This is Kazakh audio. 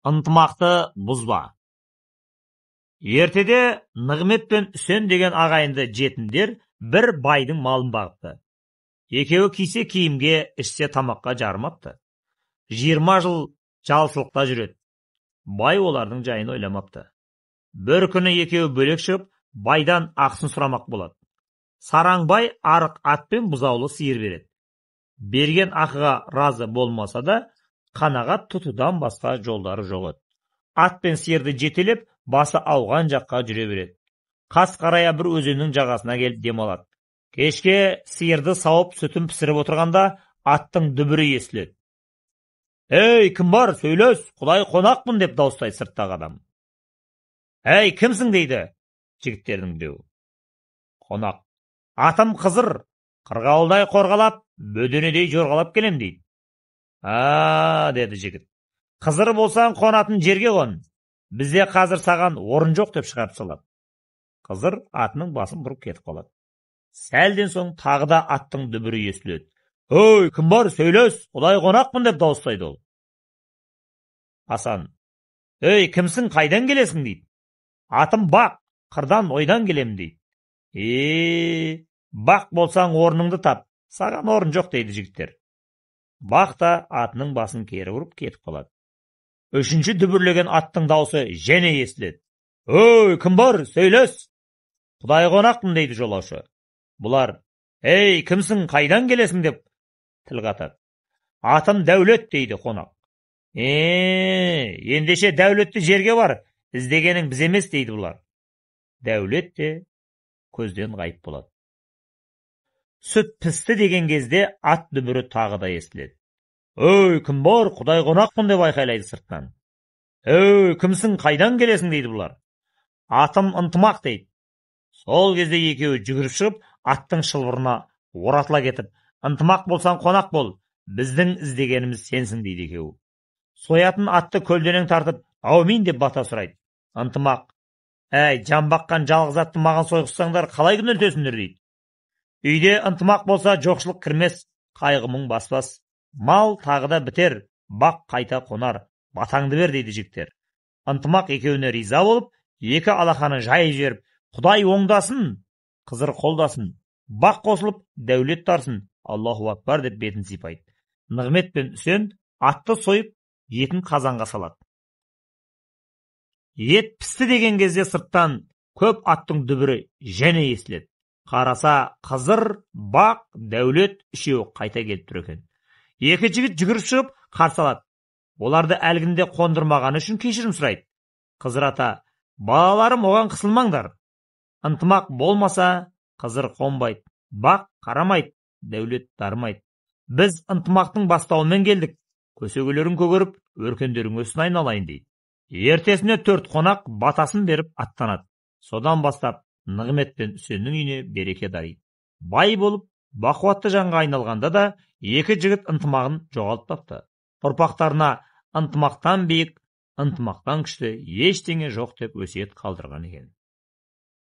ынтымақты бұзба. Ертеде Нығмет пен Үсен деген ағайынды жетімдер бір байдың малын бағыпты. Екеуі кисе киімге, ішсе тамаққа жарымапты. 20 жыл жалшылықта жүреді. Бай олардың жайын ойламапты. Бір күні екеуі бөлек шығып, байдан ақысын сұрамақ болады. Сараңбай арық ат пен бұзаулы сиыр береді. Берген ақыға разы болмаса да, қанағат тұтудан басқа жолдары жоқ еді. Ат пен сиырды жетелеп, басы ауған жаққа жүре береді. Қас қарая бір өзеннің жағасына келіп демалады. Кешке сиырды сауып сүтін пісіріп отырғанда аттың дүбірі естіледі. «Ей, кім бар? Сөйлес, Құдай қонақпын» деп дауыстайды сырттағы адам. «Ей, кімсің?» дейді жігіттердің біреуі. Қонақ: «Атым Қызыр, қырғауылдай қорғалап, бөденедей жорғалап келем» дейді. «А, деді жігіт. Қызыр болсаң қонатын жерге қон. Бізде қазір саған орын жоқ» деп шығарып салады. Қызыр атының басын бұрып кетіп қалады. Сәлден соң тағы да аттың дүбірі естіледі. «Ой, кім бар? Сөйлес, Құдай қонақпын» деп дауыстайды ол. Асан: «Ей, кімсің, қайдан келесің?» дейді. «Атым Бақ, қырдан ойдан келем» дейді. Бақ болсаң орныңды тап, саған орын жоқ» дейді жігіттер. Бақ та атының басын кері бұрып кетіп қалады. Үшінші дүбірлеген аттың даусы және естіледі. «Ой, кім бар? Сөйлес, Құдай қонақпын» дейді жолаушы. Бұлар: «Ей, кімсің, қайдан келесің?» деп тіл қатады. «Атым Дәулет» дейді қонақ. Ендеше дәулетті жерге бар, іздегенің біз емес» дейді бұлар. Дәулет те көзден ғайып болады. Сүт пісті деген кезде ат дүбірі тағы да естіледі. «Ой, кім бар? Құдай қонақпын» деп айқайлайды сырттан. «Ой, кімсің, қайдан келесің?» дейді бұлар. «Атым Ынтымақ» дейді. Сол кезде екеуі жүгіріп шығып, аттың шылбырына оратыла кетіп: «Ынтымақ болсаң қонақ бол, біздің іздегеніміз сенсің» дейді екеуі. Соятын атты көлденең тартып, «Аумин» деп бата сұрайды. Ынтымақ: «Әй, жан-баққан жалғыз атты маған сойғызсаңдар, қалай күнелтесіңдер?» дейді. Үйде ынтымақ болса жоқшылық кірмес, қайғы-мұң баспас. Мал тағы да бітер, бақ қайта қонар, батаңды бер» дейді жігіттер. Ынтымақ екеуіне риза болып, екі алақаны жайып жіберіп: «Құдай оңдасын, Қызыр қолдасын, бақ қосылып, дәулет тарсын, Аллаху акбар» деп бетін сипайды. Нығмет пен Үсен атты сойып, етін қазанға салады. Ет пісті деген кезде сырттан көп аттың дүбірі және естіледі. Қараса, Қызыр, Бақ, Дәулет үшеуі қайта келіп тұр екен. Екі жігіт жүгіріп шығып қарсы алады. Оларды әлгінде қондырмағаны үшін кешірім сұрайды. Қызыр ата: «Балаларым, оған қысылмаңдар. Ынтымақ болмаса, Қызыр қонбайды, Бақ қарамайды, Дәулет дарымайды. Біз ынтымақтың бастауымен келдік. Көсегелерін көгеріп, өркендерің өсін айналайын» дейді. Ертесіне 4 қонақ батасын беріп аттанады. Содан бастап Нығмет пен Үсеннің үйіне береке дариды. Бай болып, бақуатты жанға айналғанда да екі жігіт ынтымағын жоғалтпапты. Ұрпақтарына ынтымақтан биік, ынтымақтан күшті ештеңе жоқ деп өсиет қалдырған екен.